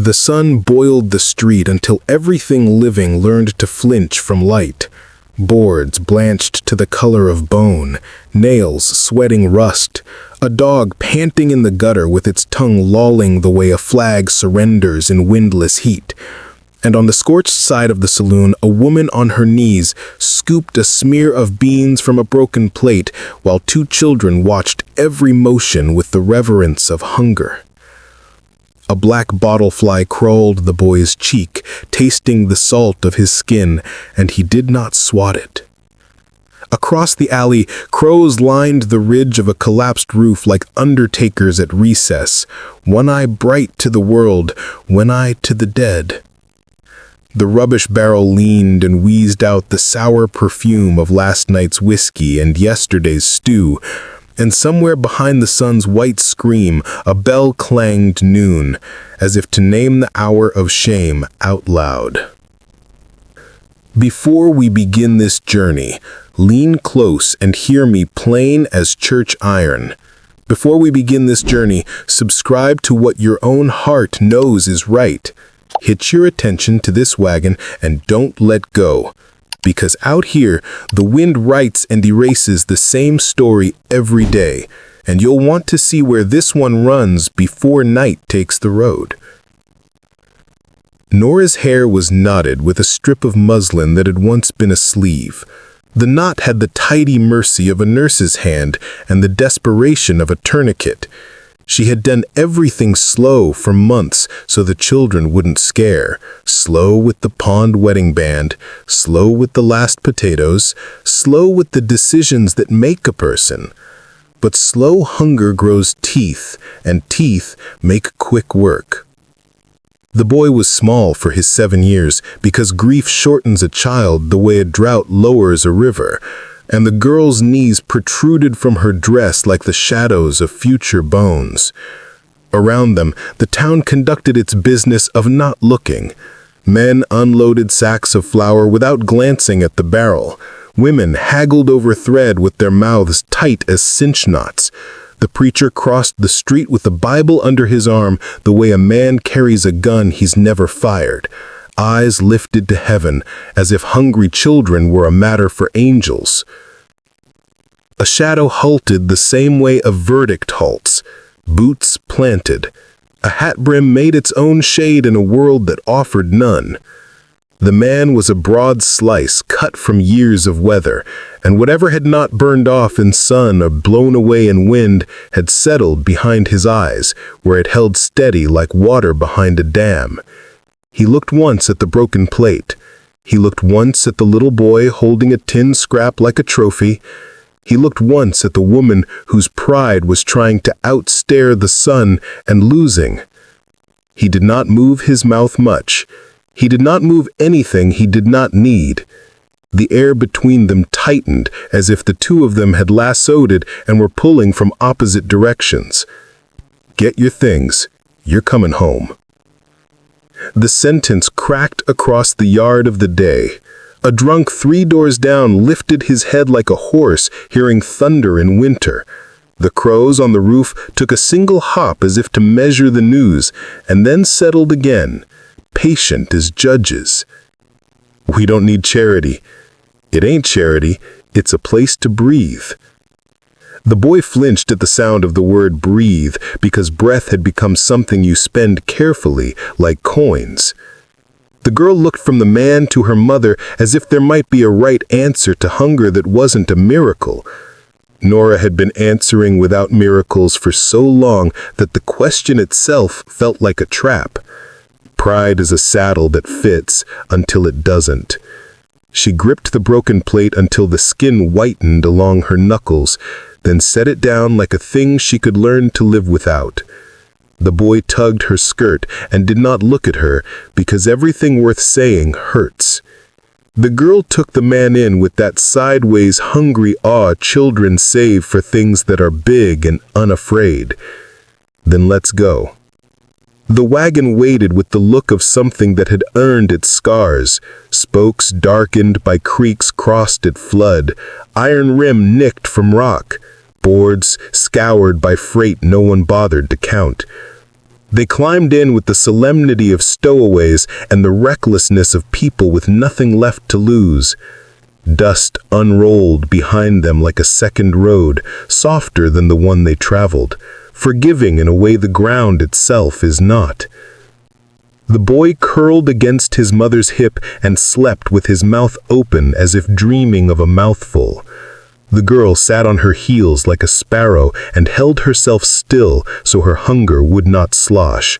The sun boiled the street until everything living learned to flinch from light. Boards blanched to the color of bone, nails sweating rust, a dog panting in the gutter with its tongue lolling the way a flag surrenders in windless heat. And on the scorched side of the saloon, a woman on her knees scooped a smear of beans from a broken plate, while two children watched every motion with the reverence of hunger. A black bottlefly crawled the boy's cheek, tasting the salt of his skin, and he did not swat it. Across the alley, crows lined the ridge of a collapsed roof like undertakers at recess, one eye bright to the world, one eye to the dead. The rubbish barrel leaned and wheezed out the sour perfume of last night's whiskey and yesterday's stew, and somewhere behind the sun's white scream, a bell clanged noon, as if to name the hour of shame out loud. Before we begin this journey, lean close and hear me plain as church iron. Before we begin this journey, subscribe to what your own heart knows is right. Hitch your attention to this wagon and don't let go. Because out here, the wind writes and erases the same story every day, and you'll want to see where this one runs before night takes the road. Nora's hair was knotted with a strip of muslin that had once been a sleeve. The knot had the tidy mercy of a nurse's hand and the desperation of a tourniquet. She had done everything slow for months so the children wouldn't scare. Slow with the pond wedding band, slow with the last potatoes, slow with the decisions that make a person. But slow hunger grows teeth, and teeth make quick work. The boy was small for his 7 years because grief shortens a child the way a drought lowers a river, and the girl's knees protruded from her dress like the shadows of future bones. Around them, the town conducted its business of not looking. Men unloaded sacks of flour without glancing at the barrel. Women haggled over thread with their mouths tight as cinch knots. The preacher crossed the street with a Bible under his arm the way a man carries a gun he's never fired. Eyes lifted to heaven, as if hungry children were a matter for angels. A shadow halted the same way a verdict halts. Boots planted. A hat brim made its own shade in a world that offered none. The man was a broad slice cut from years of weather, and whatever had not burned off in sun or blown away in wind had settled behind his eyes, where it held steady like water behind a dam. He looked once at the broken plate. He looked once at the little boy holding a tin scrap like a trophy. He looked once at the woman whose pride was trying to outstare the sun and losing. He did not move his mouth much. He did not move anything he did not need. The air between them tightened as if the two of them had lassoed it and were pulling from opposite directions. "Get your things. You're coming home." The sentence cracked across the yard of the day. A drunk 3 doors down lifted his head like a horse hearing thunder in winter. The crows on the roof took a single hop as if to measure the news, and then settled again, patient as judges. We don't need charity. It ain't charity, it's a place to breathe. The boy flinched at the sound of the word breathe because breath had become something you spend carefully, like coins. The girl looked from the man to her mother as if there might be a right answer to hunger that wasn't a miracle. Nora had been answering without miracles for so long that the question itself felt like a trap. Pride is a saddle that fits until it doesn't. She gripped the broken plate until the skin whitened along her knuckles, then set it down like a thing she could learn to live without. The boy tugged her skirt and did not look at her because everything worth saying hurts. The girl took the man in with that sideways hungry awe children save for things that are big and unafraid. Then let's go. The wagon waited with the look of something that had earned its scars. Spokes darkened by creeks crossed at flood, iron rim nicked from rock, boards scoured by freight no one bothered to count. They climbed in with the solemnity of stowaways and the recklessness of people with nothing left to lose. Dust unrolled behind them like a second road, softer than the one they traveled, forgiving in a way the ground itself is not. The boy curled against his mother's hip and slept with his mouth open as if dreaming of a mouthful. The girl sat on her heels like a sparrow and held herself still so her hunger would not slosh.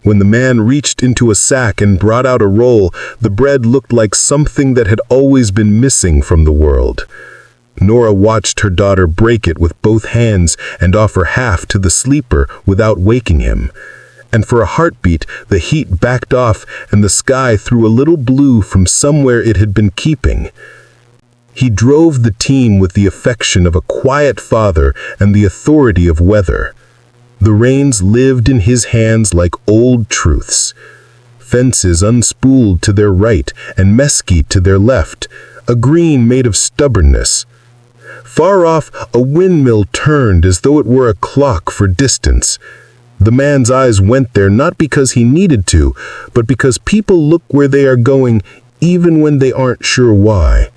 When the man reached into a sack and brought out a roll, the bread looked like something that had always been missing from the world. Nora watched her daughter break it with both hands and offer half to the sleeper without waking him. And for a heartbeat, the heat backed off and the sky threw a little blue from somewhere it had been keeping. He drove the team with the affection of a quiet father and the authority of weather. The reins lived in his hands like old truths. Fences unspooled to their right and mesquite to their left, a green made of stubbornness. Far off, a windmill turned as though it were a clock for distance. The man's eyes went there not because he needed to, but because people look where they are going even when they aren't sure why.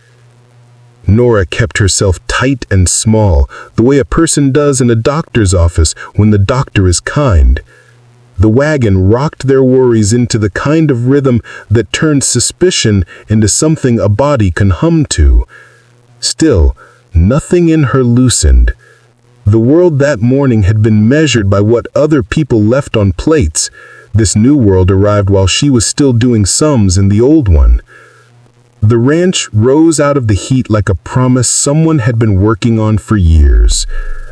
Nora kept herself tight and small, the way a person does in a doctor's office when the doctor is kind. The wagon rocked their worries into the kind of rhythm that turns suspicion into something a body can hum to. Still, nothing in her loosened. The world that morning had been measured by what other people left on plates. This new world arrived while she was still doing sums in the old one. The ranch rose out of the heat like a promise someone had been working on for years.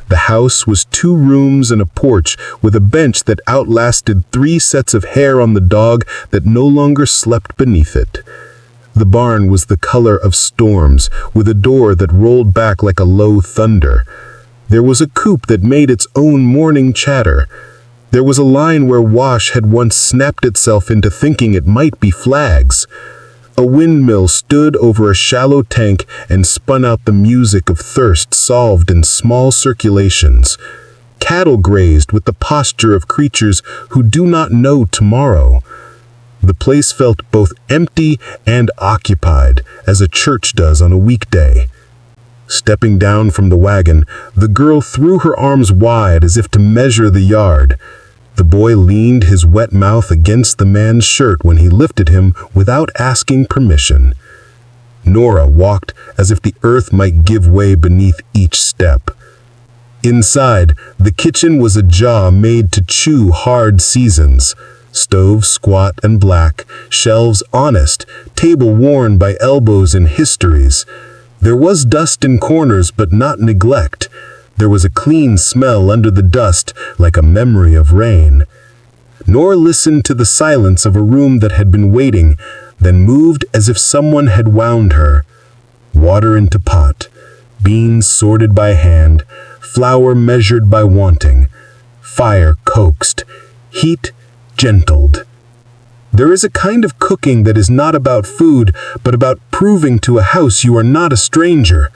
The house was 2 rooms and a porch with a bench that outlasted 3 sets of hair on the dog that no longer slept beneath it. The barn was the color of storms, with a door that rolled back like a low thunder. There was a coop that made its own morning chatter. There was a line where Wash had once snapped itself into thinking it might be flags. A windmill stood over a shallow tank and spun out the music of thirst solved in small circulations. Cattle grazed with the posture of creatures who do not know tomorrow. The place felt both empty and occupied, as a church does on a weekday. Stepping down from the wagon, the girl threw her arms wide as if to measure the yard. The boy leaned his wet mouth against the man's shirt when he lifted him without asking permission. Nora walked as if the earth might give way beneath each step. Inside, the kitchen was a jaw made to chew hard seasons. Stove squat and black, shelves honest, table worn by elbows and histories. There was dust in corners, but not neglect. There was a clean smell under the dust, like a memory of rain. Nora listened to the silence of a room that had been waiting, then moved as if someone had wound her. Water into pot, beans sorted by hand, flour measured by wanting, fire coaxed, heat gentled. There is a kind of cooking that is not about food, but about proving to a house you are not a stranger.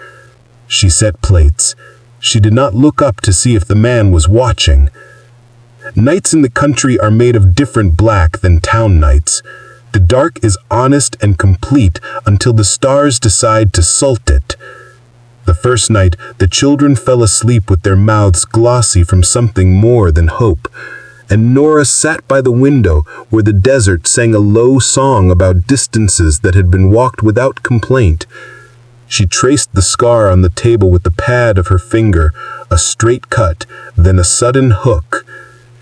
She set plates. She did not look up to see if the man was watching. Nights in the country are made of different black than town nights. The dark is honest and complete until the stars decide to salt it. The first night, the children fell asleep with their mouths glossy from something more than hope, and Nora sat by the window where the desert sang a low song about distances that had been walked without complaint. She traced the scar on the table with the pad of her finger, a straight cut, then a sudden hook.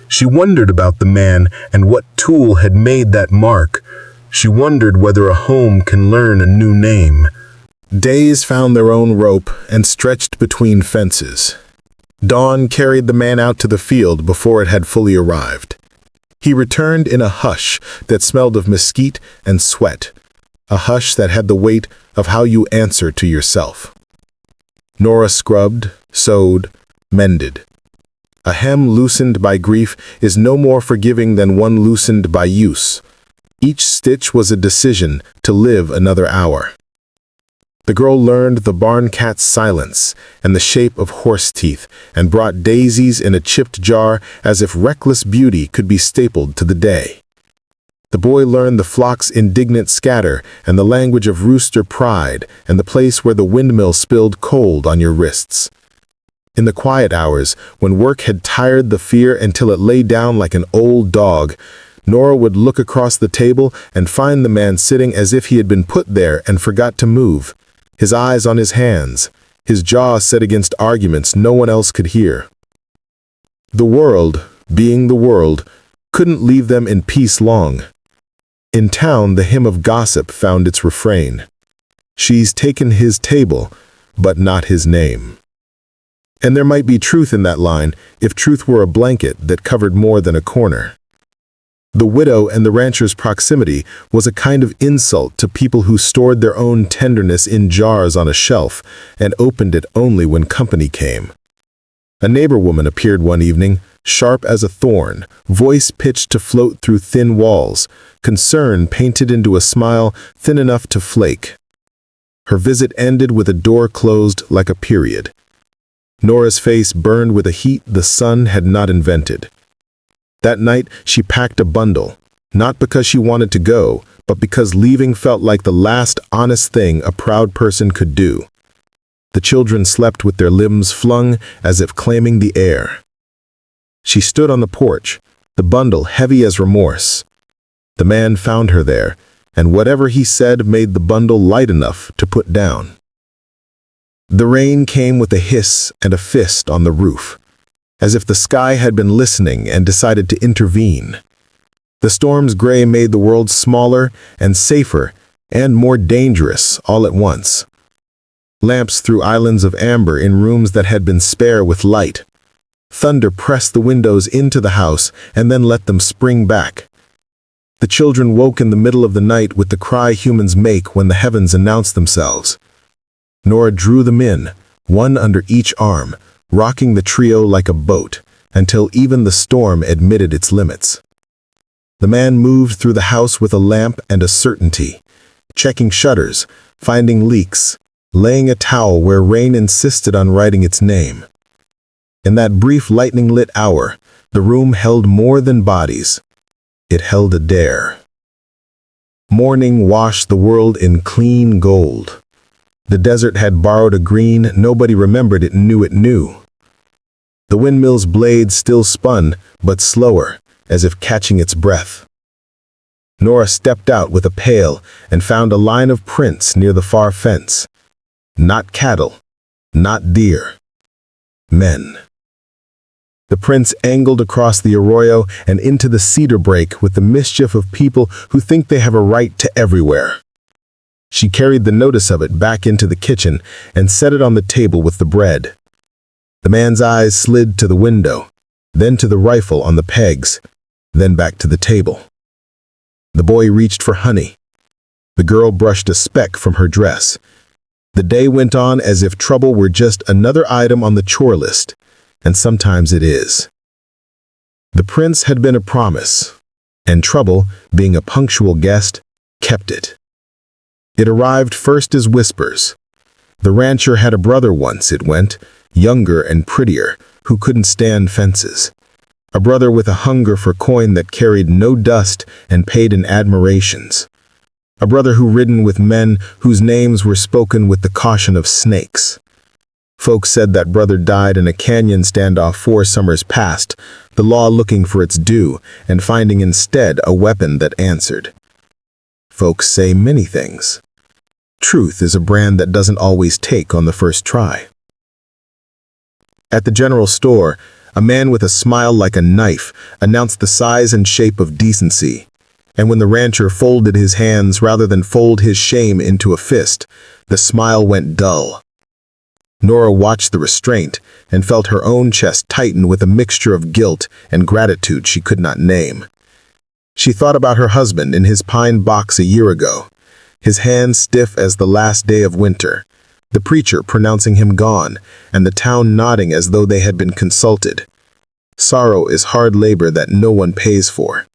She wondered about the man and what tool had made that mark. She wondered whether a home can learn a new name. Days found their own rope and stretched between fences. Dawn carried the man out to the field before it had fully arrived. He returned in a hush that smelled of mesquite and sweat, a hush that had the weight of how you answer to yourself. Nora scrubbed, sewed, mended. A hem loosened by grief is no more forgiving than one loosened by use. Each stitch was a decision to live another hour. The girl learned the barn cat's silence and the shape of horse teeth, and brought daisies in a chipped jar as if reckless beauty could be stapled to the day. The boy learned the flock's indignant scatter and the language of rooster pride and the place where the windmill spilled cold on your wrists. In the quiet hours, when work had tired the fear until it lay down like an old dog, Nora would look across the table and find the man sitting as if he had been put there and forgot to move, his eyes on his hands, his jaw set against arguments no one else could hear. The world, being the world, couldn't leave them in peace long. In town, the hymn of gossip found its refrain. She's taken his table, but not his name. And there might be truth in that line if truth were a blanket that covered more than a corner. The widow and the rancher's proximity was a kind of insult to people who stored their own tenderness in jars on a shelf and opened it only when company came. A neighbor woman appeared one evening, sharp as a thorn, voice pitched to float through thin walls, concern painted into a smile thin enough to flake. Her visit ended with a door closed like a period. Nora's face burned with a heat the sun had not invented. That night, she packed a bundle, not because she wanted to go, but because leaving felt like the last honest thing a proud person could do. The children slept with their limbs flung as if claiming the air. She stood on the porch, the bundle heavy as remorse. The man found her there, and whatever he said made the bundle light enough to put down. The rain came with a hiss and a fist on the roof, as if the sky had been listening and decided to intervene. The storm's gray made the world smaller and safer and more dangerous all at once. Lamps threw islands of amber in rooms that had been spare with light. Thunder pressed the windows into the house and then let them spring back. The children woke in the middle of the night with the cry humans make when the heavens announce themselves. Nora drew them in, one under each arm, rocking the trio like a boat, until even the storm admitted its limits. The man moved through the house with a lamp and a certainty, checking shutters, finding leaks, laying a towel where rain insisted on writing its name. In that brief lightning-lit hour, the room held more than bodies. It held a dare. Morning washed the world in clean gold. The desert had borrowed a green nobody remembered it knew. The windmill's blades still spun, but slower, as if catching its breath. Nora stepped out with a pail and found a line of prints near the far fence. Not cattle, not deer. Men. The prints angled across the arroyo and into the cedar brake with the mischief of people who think they have a right to everywhere. She carried the notice of it back into the kitchen and set it on the table with the bread. The man's eyes slid to the window, then to the rifle on the pegs, then back to the table. The boy reached for honey. The girl brushed a speck from her dress. The day went on as if trouble were just another item on the chore list, and sometimes it is. The prince had been a promise, and trouble, being a punctual guest, kept it. It arrived first as whispers. The rancher had a brother once, it went, younger and prettier, who couldn't stand fences. A brother with a hunger for coin that carried no dust and paid in admirations. A brother who ridden with men whose names were spoken with the caution of snakes. Folks said that brother died in a canyon standoff 4 summers past, the law looking for its due and finding instead a weapon that answered. Folks say many things. Truth is a brand that doesn't always take on the first try. At the general store, a man with a smile like a knife announced the size and shape of decency, and when the rancher folded his hands rather than fold his shame into a fist, the smile went dull. Nora watched the restraint and felt her own chest tighten with a mixture of guilt and gratitude she could not name. She thought about her husband in his pine box a year ago, his hands stiff as the last day of winter, the preacher pronouncing him gone, and the town nodding as though they had been consulted. Sorrow is hard labor that no one pays for.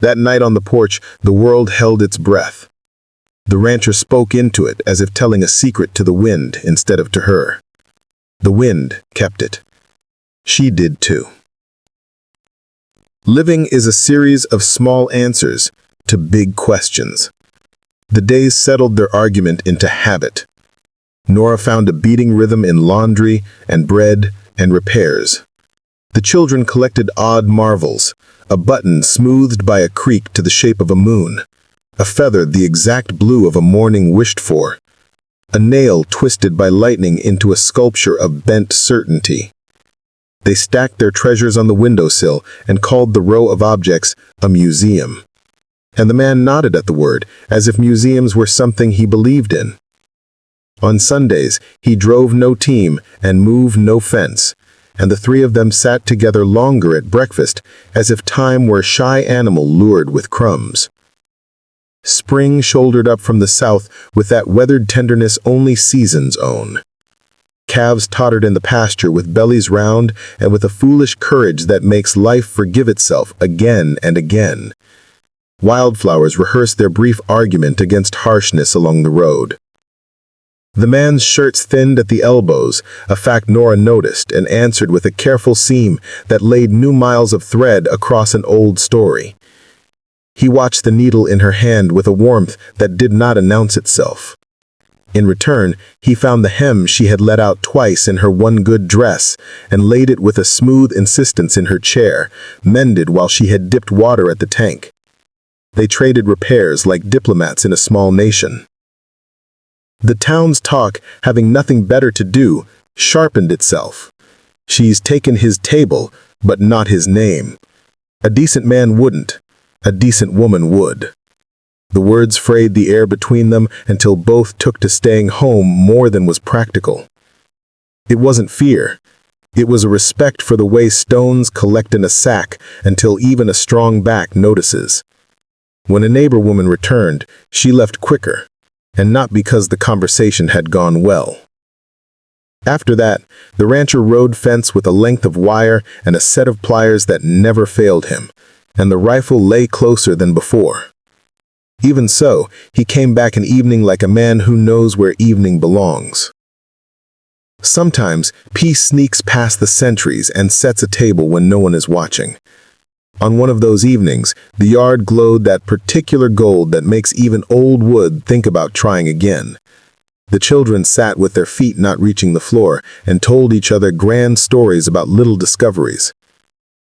That night on the porch, the world held its breath. The rancher spoke into it as if telling a secret to the wind instead of to her. The wind kept it. She did too. Living is a series of small answers to big questions. The days settled their argument into habit. Nora found a beating rhythm in laundry and bread and repairs. The children collected odd marvels, a button smoothed by a creak to the shape of a moon, a feather the exact blue of a morning wished for, a nail twisted by lightning into a sculpture of bent certainty. They stacked their treasures on the windowsill and called the row of objects a museum. And the man nodded at the word, as if museums were something he believed in. On Sundays, he drove no team and moved no fence, and the three of them sat together longer at breakfast, as if time were a shy animal lured with crumbs. Spring shouldered up from the south with that weathered tenderness only seasons own. Calves tottered in the pasture with bellies round and with a foolish courage that makes life forgive itself again and again. Wildflowers rehearsed their brief argument against harshness along the road. The man's shirts thinned at the elbows, a fact Nora noticed and answered with a careful seam that laid new miles of thread across an old story. He watched the needle in her hand with a warmth that did not announce itself. In return, he found the hem she had let out twice in her one good dress and laid it with a smooth insistence in her chair, mended while she had dipped water at the tank. They traded repairs like diplomats in a small nation. The town's talk, having nothing better to do, sharpened itself. She's taken his table, but not his name. A decent man wouldn't. A decent woman would. The words frayed the air between them until both took to staying home more than was practical. It wasn't fear. It was a respect for the way stones collect in a sack until even a strong back notices. When a neighbor woman returned, she left quicker, and not because the conversation had gone well. After that, the rancher rode fence with a length of wire and a set of pliers that never failed him, and the rifle lay closer than before. Even so, he came back an evening like a man who knows where evening belongs. Sometimes, peace sneaks past the sentries and sets a table when no one is watching. On one of those evenings, the yard glowed that particular gold that makes even old wood think about trying again. The children sat with their feet not reaching the floor and told each other grand stories about little discoveries.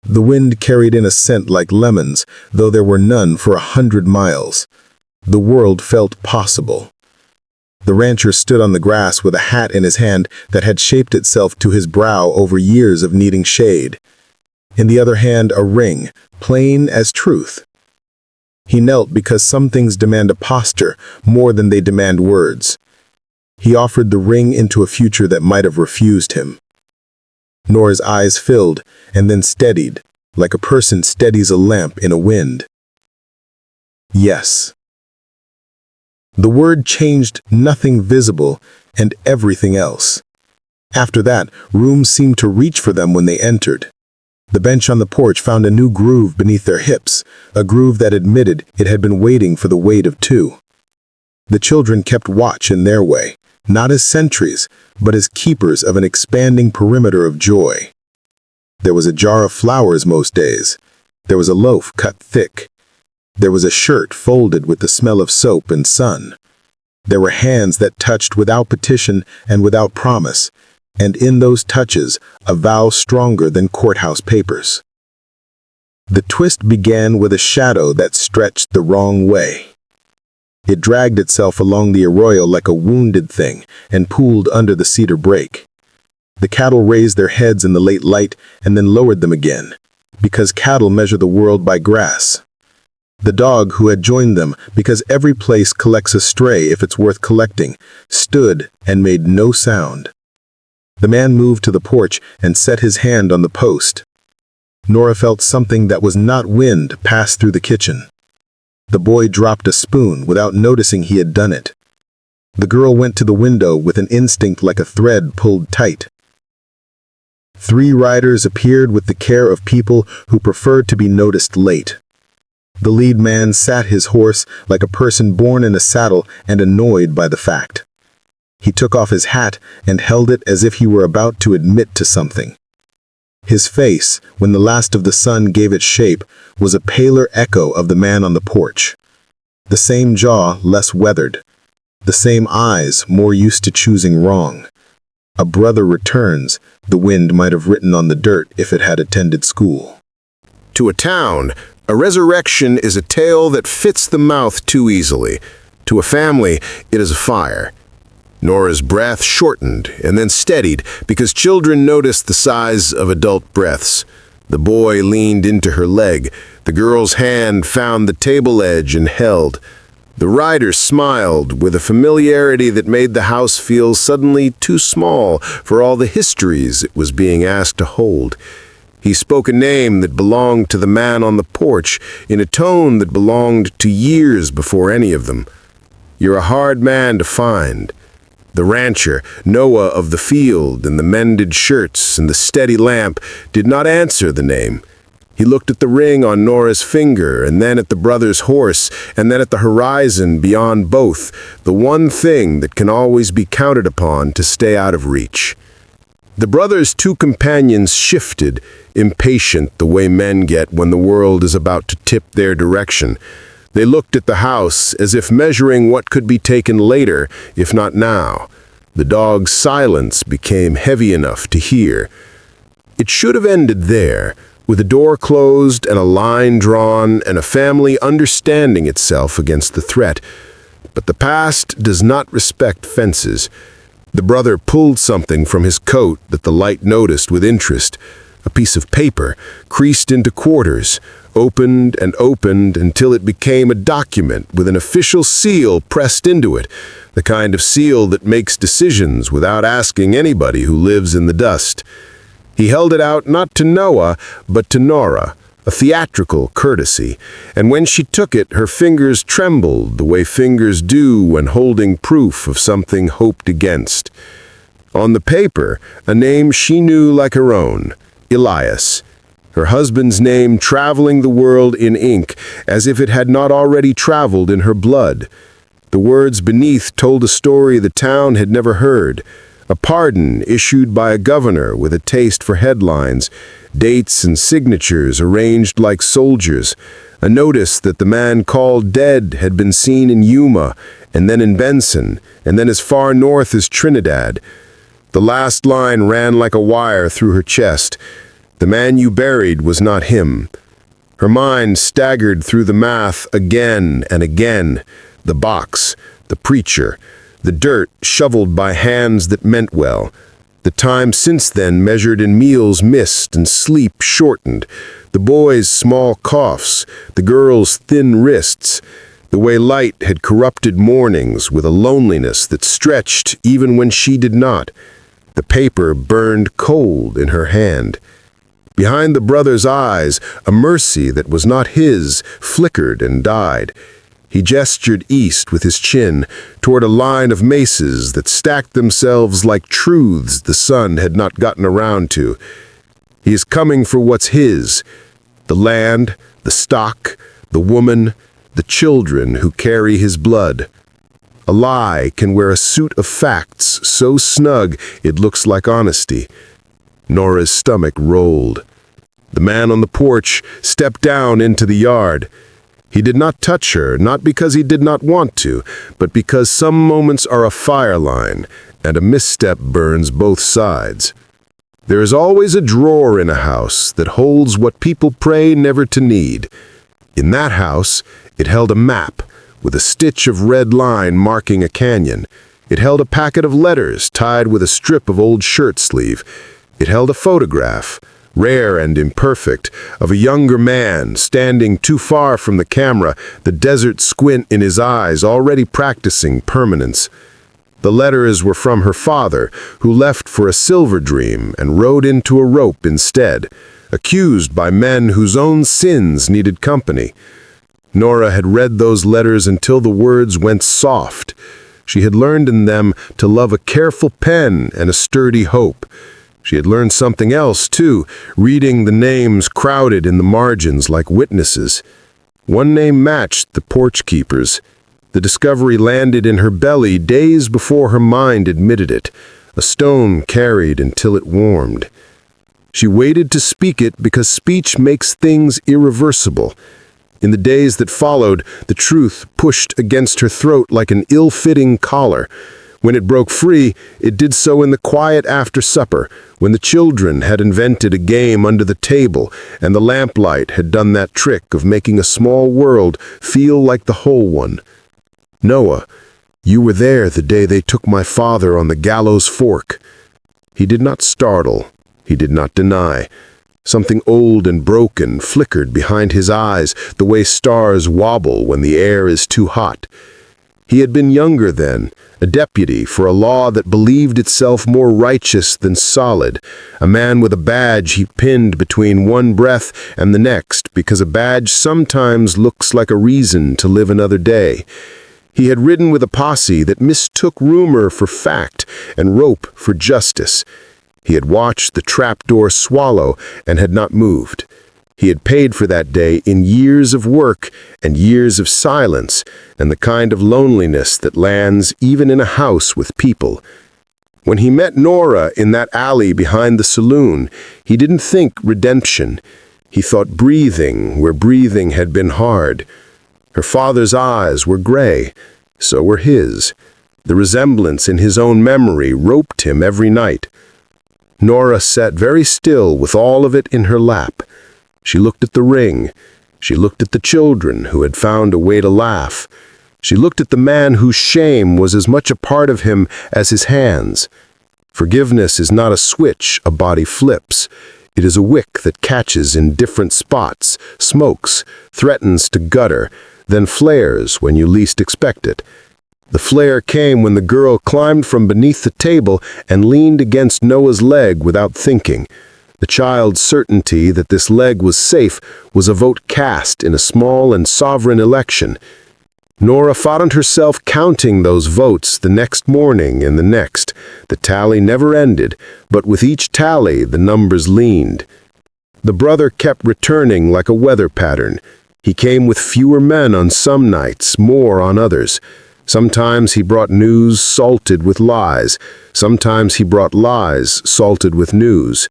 The wind carried in a scent like lemons, though there were none for 100 miles. The world felt possible. The rancher stood on the grass with a hat in his hand that had shaped itself to his brow over years of needing shade. In the other hand, a ring, plain as truth. He knelt because some things demand a posture more than they demand words. He offered the ring into a future that might have refused him. Nora's eyes filled and then steadied, like a person steadies a lamp in a wind. Yes. The word changed nothing visible and everything else. After that, rooms seemed to reach for them when they entered. The bench on the porch found a new groove beneath their hips, a groove that admitted it had been waiting for the weight of two. The children kept watch in their way, not as sentries, but as keepers of an expanding perimeter of joy. There was a jar of flowers most days. There was a loaf cut thick. There was a shirt folded with the smell of soap and sun. There were hands that touched without petition and without promise, and in those touches, a vow stronger than courthouse papers. The twist began with a shadow that stretched the wrong way. It dragged itself along the arroyo like a wounded thing and pooled under the cedar brake. The cattle raised their heads in the late light and then lowered them again, because cattle measure the world by grass. The dog who had joined them, because every place collects a stray if it's worth collecting, stood and made no sound. The man moved to the porch and set his hand on the post. Nora felt something that was not wind pass through the kitchen. The boy dropped a spoon without noticing he had done it. The girl went to the window with an instinct like a thread pulled tight. 3 riders appeared with the care of people who preferred to be noticed late. The lead man sat his horse like a person born in a saddle and annoyed by the fact. He took off his hat and held it as if he were about to admit to something. His face, when the last of the sun gave it shape, was a paler echo of the man on the porch. The same jaw, less weathered. The same eyes, more used to choosing wrong. A brother returns, the wind might have written on the dirt if it had attended school. To a town, a resurrection is a tale that fits the mouth too easily. To a family, it is a fire. Nora's breath shortened and then steadied because children noticed the size of adult breaths. The boy leaned into her leg. The girl's hand found the table edge and held. The rider smiled with a familiarity that made the house feel suddenly too small for all the histories it was being asked to hold. He spoke a name that belonged to the man on the porch in a tone that belonged to years before any of them. "You're a hard man to find." The rancher, Noah of the field, in the mended shirts and the steady lamp, did not answer the name. He looked at the ring on Nora's finger, and then at the brother's horse, and then at the horizon beyond both, the one thing that can always be counted upon to stay out of reach. The brothers' two companions shifted, impatient the way men get when the world is about to tip their direction. They looked at the house as if measuring what could be taken later, if not now. The dog's silence became heavy enough to hear. It should have ended there, with a door closed and a line drawn and a family understanding itself against the threat. But the past does not respect fences. The brother pulled something from his coat that the light noticed with interest. A piece of paper, creased into quarters, opened and opened until it became a document with an official seal pressed into it, the kind of seal that makes decisions without asking anybody who lives in the dust. He held it out not to Noah, but to Nora, a theatrical courtesy, and when she took it, her fingers trembled the way fingers do when holding proof of something hoped against. On the paper, a name she knew like her own, Elias. Her husband's name traveling the world in ink, as if it had not already traveled in her blood. The words beneath told a story the town had never heard. A pardon issued by a governor with a taste for headlines, dates and signatures arranged like soldiers, a notice that the man called dead had been seen in Yuma, and then in Benson, and then as far north as Trinidad. The last line ran like a wire through her chest. The man you buried was not him. Her mind staggered through the math again and again. The box, the preacher, the dirt shoveled by hands that meant well. The time since then measured in meals missed and sleep shortened. The boy's small coughs, the girl's thin wrists. The way light had corrupted mornings with a loneliness that stretched even when she did not. The paper burned cold in her hand. Behind the brother's eyes, a mercy that was not his flickered and died. He gestured east with his chin, toward a line of mesas that stacked themselves like truths the sun had not gotten around to. He is coming for what's his, the land, the stock, the woman, the children who carry his blood. A lie can wear a suit of facts so snug it looks like honesty. Nora's stomach rolled. The man on the porch stepped down into the yard. He did not touch her, not because he did not want to, but because some moments are a fire line, and a misstep burns both sides. There is always a drawer in a house that holds what people pray never to need. In that house, it held a map, with a stitch of red line marking a canyon. It held a packet of letters tied with a strip of old shirt sleeve. It held a photograph, rare and imperfect, of a younger man standing too far from the camera, the desert squint in his eyes already practicing permanence. The letters were from her father, who left for a silver dream and rode into a rope instead, accused by men whose own sins needed company. Nora had read those letters until the words went soft. She had learned in them to love a careful pen and a sturdy hope. She had learned something else, too, reading the names crowded in the margins like witnesses. One name matched the porch keeper's. The discovery landed in her belly days before her mind admitted it, a stone carried until it warmed. She waited to speak it because speech makes things irreversible. In the days that followed, the truth pushed against her throat like an ill-fitting collar. When it broke free, it did so in the quiet after supper, when the children had invented a game under the table, and the lamplight had done that trick of making a small world feel like the whole one. "Noah, you were there the day they took my father on the gallows fork." He did not startle. He did not deny. Something old and broken flickered behind his eyes, the way stars wobble when the air is too hot. He had been younger then, a deputy for a law that believed itself more righteous than solid, a man with a badge he pinned between one breath and the next, because a badge sometimes looks like a reason to live another day. He had ridden with a posse that mistook rumor for fact and rope for justice. He had watched the trapdoor swallow and had not moved. He had paid for that day in years of work and years of silence and the kind of loneliness that lands even in a house with people. When he met Nora in that alley behind the saloon, he didn't think redemption. He thought breathing where breathing had been hard. Her father's eyes were gray, so were his. The resemblance in his own memory roped him every night. Nora sat very still with all of it in her lap. She looked at the ring. She looked at the children who had found a way to laugh. She looked at the man whose shame was as much a part of him as his hands. Forgiveness is not a switch a body flips. It is a wick that catches in different spots, smokes, threatens to gutter, then flares when you least expect it. The flare came when the girl climbed from beneath the table and leaned against Noah's leg without thinking. The child's certainty that this leg was safe was a vote cast in a small and sovereign election. Nora found herself counting those votes the next morning and the next. The tally never ended, but with each tally the numbers leaned. The brother kept returning like a weather pattern. He came with fewer men on some nights, more on others. Sometimes he brought news salted with lies. Sometimes he brought lies salted with news.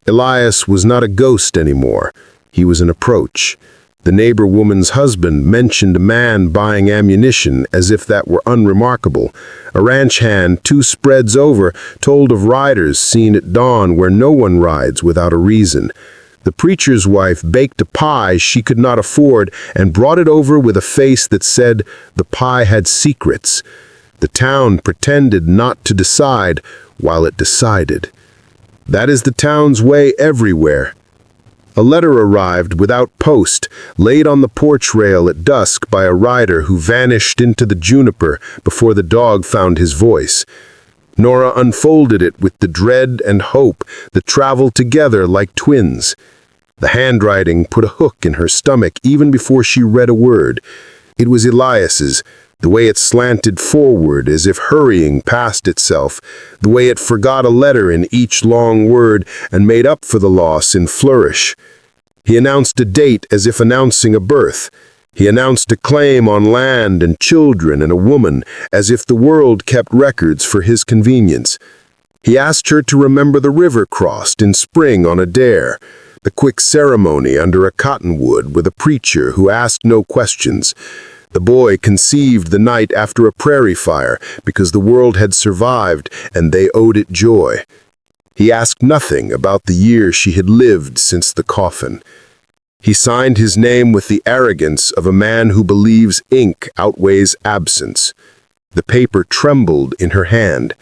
Elias was not a ghost anymore. He was an approach. The neighbor woman's husband mentioned a man buying ammunition as if that were unremarkable. A ranch hand 2 spreads over told of riders seen at dawn where no one rides without a reason. The preacher's wife baked a pie she could not afford and brought it over with a face that said the pie had secrets. The town pretended not to decide while it decided. That is the town's way everywhere. A letter arrived without post, laid on the porch rail at dusk by a rider who vanished into the juniper before the dog found his voice. Nora unfolded it with the dread and hope that traveled together like twins. The handwriting put a hook in her stomach even before she read a word. It was Elias's, the way it slanted forward as if hurrying past itself, the way it forgot a letter in each long word and made up for the loss in flourish. He announced a date as if announcing a birth. He announced a claim on land and children and a woman as if the world kept records for his convenience. He asked her to remember the river crossed in spring on a dare, the quick ceremony under a cottonwood with a preacher who asked no questions. The boy conceived the night after a prairie fire because the world had survived and they owed it joy. He asked nothing about the year she had lived since the coffin. He signed his name with the arrogance of a man who believes ink outweighs absence. The paper trembled in her hand.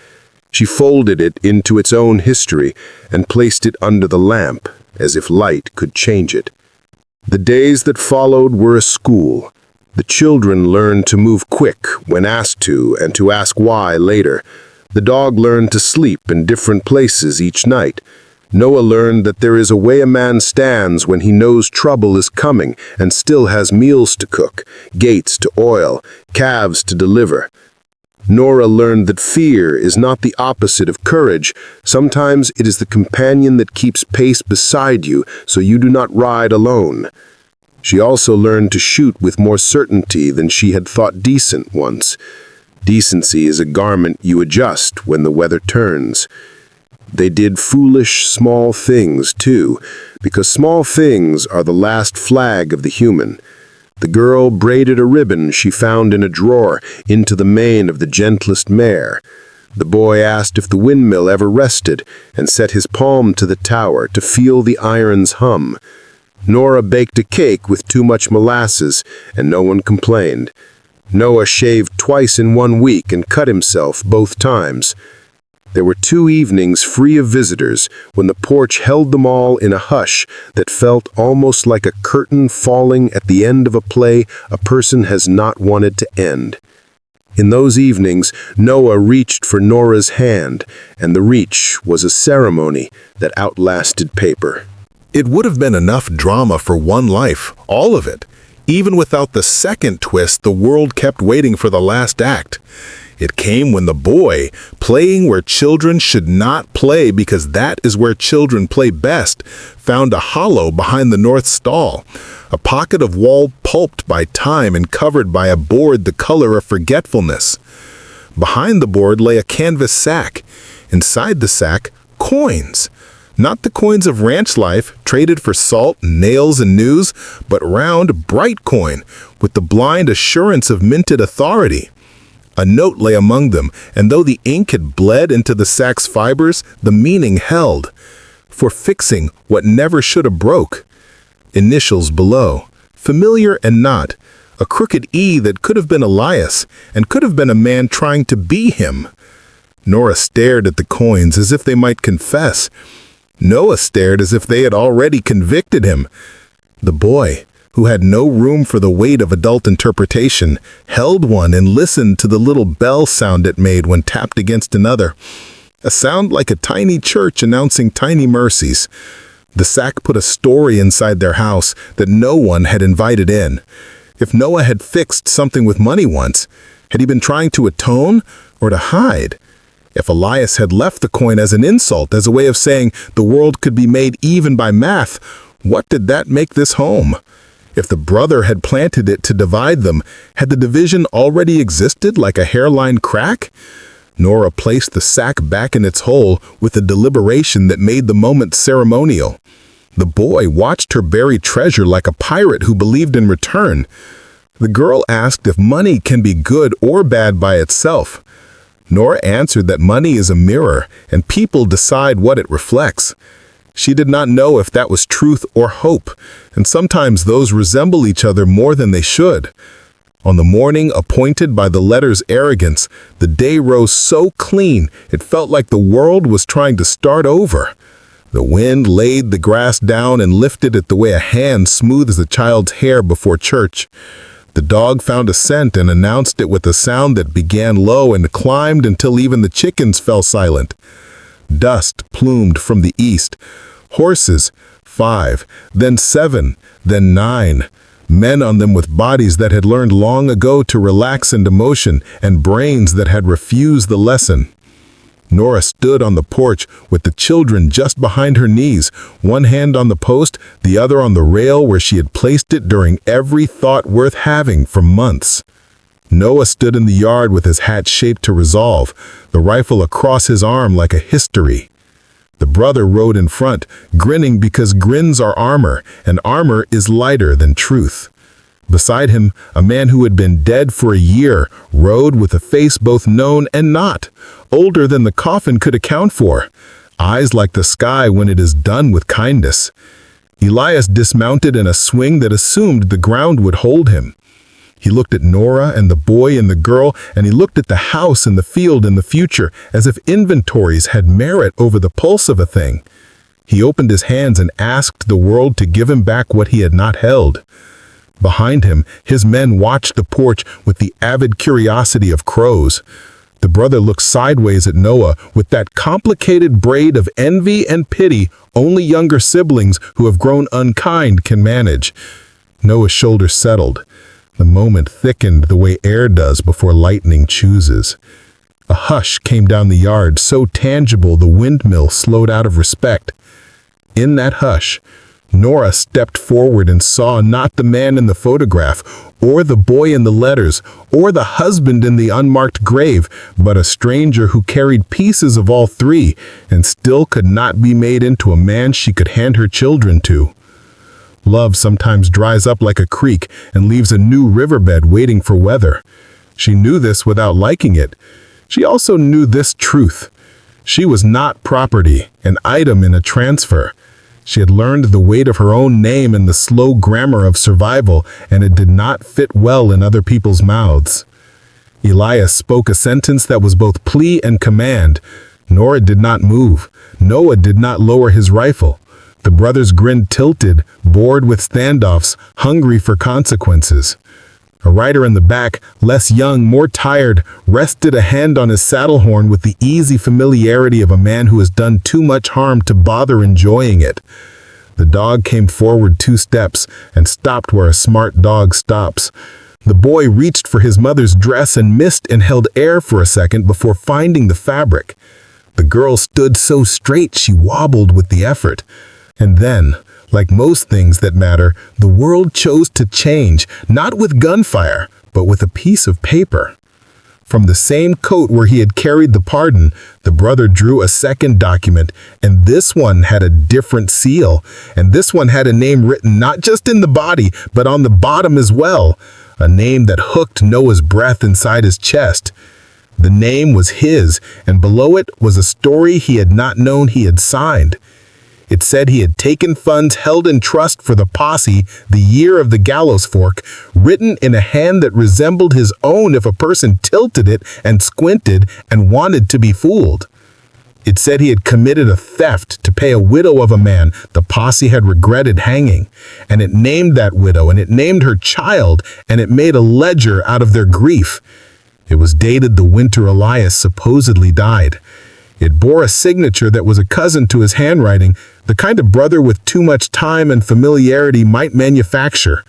She folded it into its own history and placed it under the lamp, as if light could change it. The days that followed were a school. The children learned to move quick when asked to and to ask why later. The dog learned to sleep in different places each night. Noah learned that there is a way a man stands when he knows trouble is coming and still has meals to cook, gates to oil, calves to deliver. Nora learned that fear is not the opposite of courage. Sometimes it is the companion that keeps pace beside you so you do not ride alone. She also learned to shoot with more certainty than she had thought decent once. Decency is a garment you adjust when the weather turns. They did foolish, small things, too, because small things are the last flag of the human. The girl braided a ribbon she found in a drawer into the mane of the gentlest mare. The boy asked if the windmill ever rested and set his palm to the tower to feel the irons hum. Nora baked a cake with too much molasses, and no one complained. Noah shaved twice in 1 week and cut himself both times. There were 2 evenings free of visitors when the porch held them all in a hush that felt almost like a curtain falling at the end of a play a person has not wanted to end. In those evenings, Noah reached for Nora's hand, and the reach was a ceremony that outlasted paper. It would have been enough drama for one life, all of it. Even without the second twist, the world kept waiting for the last act. It came when the boy, playing where children should not play because that is where children play best, found a hollow behind the north stall, a pocket of wall pulped by time and covered by a board the color of forgetfulness. Behind the board lay a canvas sack. Inside the sack, coins. Not the coins of ranch life, traded for salt, nails, and news, but round, bright coin, with the blind assurance of minted authority. A note lay among them, and though the ink had bled into the sack's fibers, the meaning held. For fixing what never should have broke. Initials below, familiar and not, a crooked E that could have been Elias, and could have been a man trying to be him. Nora stared at the coins as if they might confess. Noah stared as if they had already convicted him. The boy, who had no room for the weight of adult interpretation, held one and listened to the little bell sound it made when tapped against another. A sound like a tiny church announcing tiny mercies. The sack put a story inside their house that no one had invited in. If Noah had fixed something with money once, had he been trying to atone or to hide? If Elias had left the coin as an insult, as a way of saying the world could be made even by math, what did that make this home? If the brother had planted it to divide them, had the division already existed like a hairline crack? Nora placed the sack back in its hole with a deliberation that made the moment ceremonial. The boy watched her bury treasure like a pirate who believed in return. The girl asked if money can be good or bad by itself. Nora answered that money is a mirror, and people decide what it reflects. She did not know if that was truth or hope, and sometimes those resemble each other more than they should. On the morning appointed by the letter's arrogance, the day rose so clean it felt like the world was trying to start over. The wind laid the grass down and lifted it the way a hand smooths a child's hair before church. The dog found a scent and announced it with a sound that began low and climbed until even the chickens fell silent. Dust plumed from the east. Horses, 5, then 7, then 9. Men on them with bodies that had learned long ago to relax into motion and brains that had refused the lesson. Nora stood on the porch with the children just behind her knees, one hand on the post, the other on the rail where she had placed it during every thought worth having for months. Noah stood in the yard with his hat shaped to resolve, the rifle across his arm like a history. The brother rode in front, grinning because grins are armor, and armor is lighter than truth. Beside him, a man who had been dead for a year rode with a face both known and not, older than the coffin could account for, eyes like the sky when it is done with kindness. Elias dismounted in a swing that assumed the ground would hold him. He looked at Nora and the boy and the girl, and he looked at the house and the field and the future, as if inventories had merit over the pulse of a thing. He opened his hands and asked the world to give him back what he had not held. Behind him, his men watched the porch with the avid curiosity of crows. The brother looked sideways at Noah with that complicated braid of envy and pity only younger siblings who have grown unkind can manage. Noah's shoulders settled. The moment thickened the way air does before lightning chooses. A hush came down the yard, so tangible the windmill slowed out of respect. In that hush, Nora stepped forward and saw not the man in the photograph, or the boy in the letters, or the husband in the unmarked grave, but a stranger who carried pieces of all three and still could not be made into a man she could hand her children to. Love sometimes dries up like a creek and leaves a new riverbed waiting for weather. She knew this without liking it. She also knew this truth. She was not property, an item in a transfer. She had learned the weight of her own name and the slow grammar of survival, and it did not fit well in other people's mouths. Elias spoke a sentence that was both plea and command. Nora did not move. Noah did not lower his rifle. The brothers grinned tilted, bored with standoffs, hungry for consequences. A rider in the back, less young, more tired, rested a hand on his saddle horn with the easy familiarity of a man who has done too much harm to bother enjoying it. The dog came forward 2 steps and stopped where a smart dog stops. The boy reached for his mother's dress and missed and held air for a second before finding the fabric. The girl stood so straight she wobbled with the effort. And then, like most things that matter, the world chose to change, not with gunfire, but with a piece of paper. From the same coat where he had carried the pardon, the brother drew a second document, and this one had a different seal, and this one had a name written not just in the body, but on the bottom as well, a name that hooked Noah's breath inside his chest. The name was his, and below it was a story he had not known he had signed. It said he had taken funds held in trust for the posse the year of the gallows fork, written in a hand that resembled his own if a person tilted it and squinted and wanted to be fooled. It said he had committed a theft to pay a widow of a man the posse had regretted hanging, and it named that widow, and it named her child, and it made a ledger out of their grief. It was dated the winter Elias supposedly died. It bore a signature that was a cousin to his handwriting, the kind of brother with too much time and familiarity might manufacture.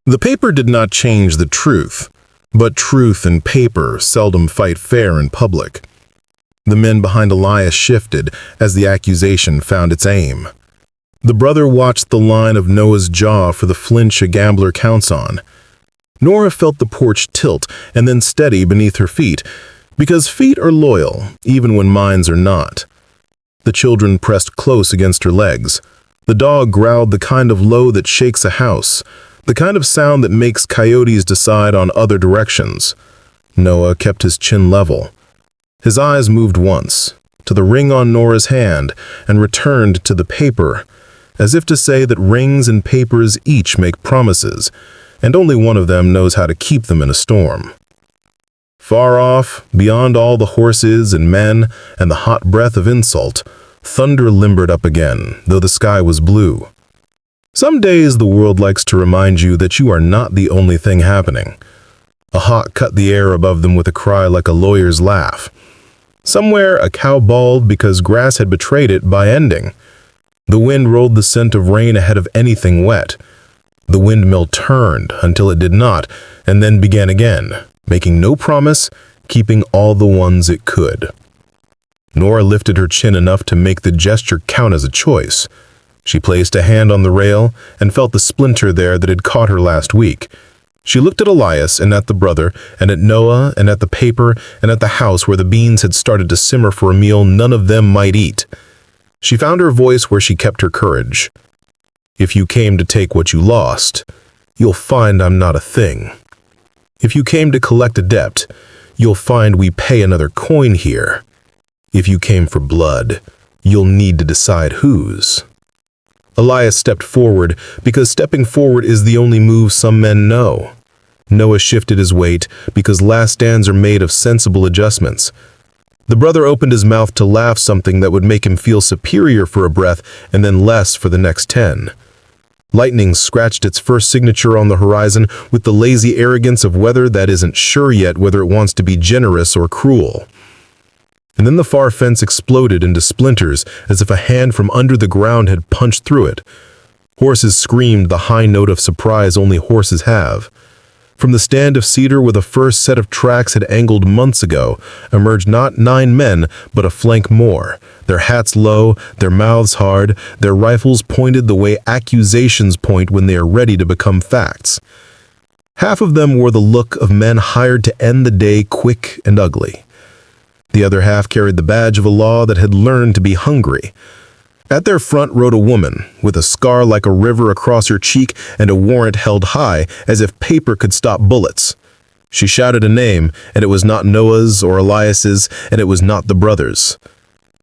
The paper did not change the truth, but truth and paper seldom fight fair in public. The men behind Elias shifted as the accusation found its aim. The brother watched the line of Noah's jaw for the flinch a gambler counts on. Nora felt the porch tilt and then steady beneath her feet, because feet are loyal, even when minds are not. The children pressed close against her legs. The dog growled the kind of low that shakes a house, the kind of sound that makes coyotes decide on other directions. Noah kept his chin level. His eyes moved once, to the ring on Nora's hand, and returned to the paper, as if to say that rings and papers each make promises, and only one of them knows how to keep them in a storm. Far off, beyond all the horses and men and the hot breath of insult, thunder limbered up again, though the sky was blue. Some days the world likes to remind you that you are not the only thing happening. A hawk cut the air above them with a cry like a lawyer's laugh. Somewhere a cow bawled because grass had betrayed it by ending. The wind rolled the scent of rain ahead of anything wet. The windmill turned until it did not, and then began again, making no promise, keeping all the ones it could. Nora lifted her chin enough to make the gesture count as a choice. She placed a hand on the rail and felt the splinter there that had caught her last week. She looked at Elias and at the brother, and at Noah and at the paper and at the house where the beans had started to simmer for a meal none of them might eat. She found her voice where she kept her courage. If you came to take what you lost, you'll find I'm not a thing. If you came to collect a debt, you'll find we pay another coin here. If you came for blood, you'll need to decide whose. Elias stepped forward because stepping forward is the only move some men know. Noah shifted his weight because last stands are made of sensible adjustments. The brother opened his mouth to laugh something that would make him feel superior for a breath and then less for the next 10. Lightning scratched its first signature on the horizon with the lazy arrogance of weather that isn't sure yet whether it wants to be generous or cruel. And then the far fence exploded into splinters as if a hand from under the ground had punched through it. Horses screamed the high note of surprise only horses have. From the stand of cedar where the first set of tracks had angled months ago, emerged not 9 men, but a flank more, their hats low, their mouths hard, their rifles pointed the way accusations point when they are ready to become facts. Half of them wore the look of men hired to end the day quick and ugly. The other half carried the badge of a law that had learned to be hungry. At their front rode a woman, with a scar like a river across her cheek and a warrant held high as if paper could stop bullets. She shouted a name, and it was not Noah's or Elias's, and it was not the brothers.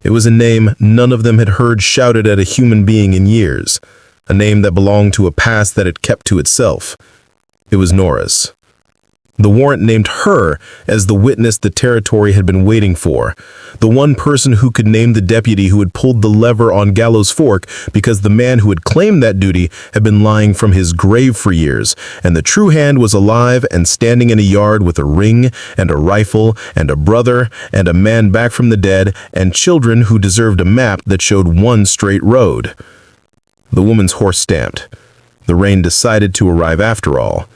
It was a name none of them had heard shouted at a human being in years, a name that belonged to a past that it kept to itself. It was Nora's. The warrant named her as the witness the territory had been waiting for, the one person who could name the deputy who had pulled the lever on Gallows Fork because the man who had claimed that duty had been lying from his grave for years, and the true hand was alive and standing in a yard with a ring and a rifle and a brother and a man back from the dead and children who deserved a map that showed one straight road. The woman's horse stamped. The rain decided to arrive after all.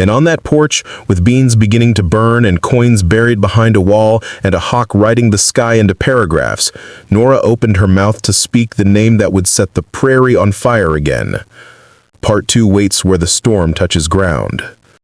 And on that porch, with beans beginning to burn and coins buried behind a wall and a hawk writing the sky into paragraphs, Nora opened her mouth to speak the name that would set the prairie on fire again. Part 2 waits where the storm touches ground.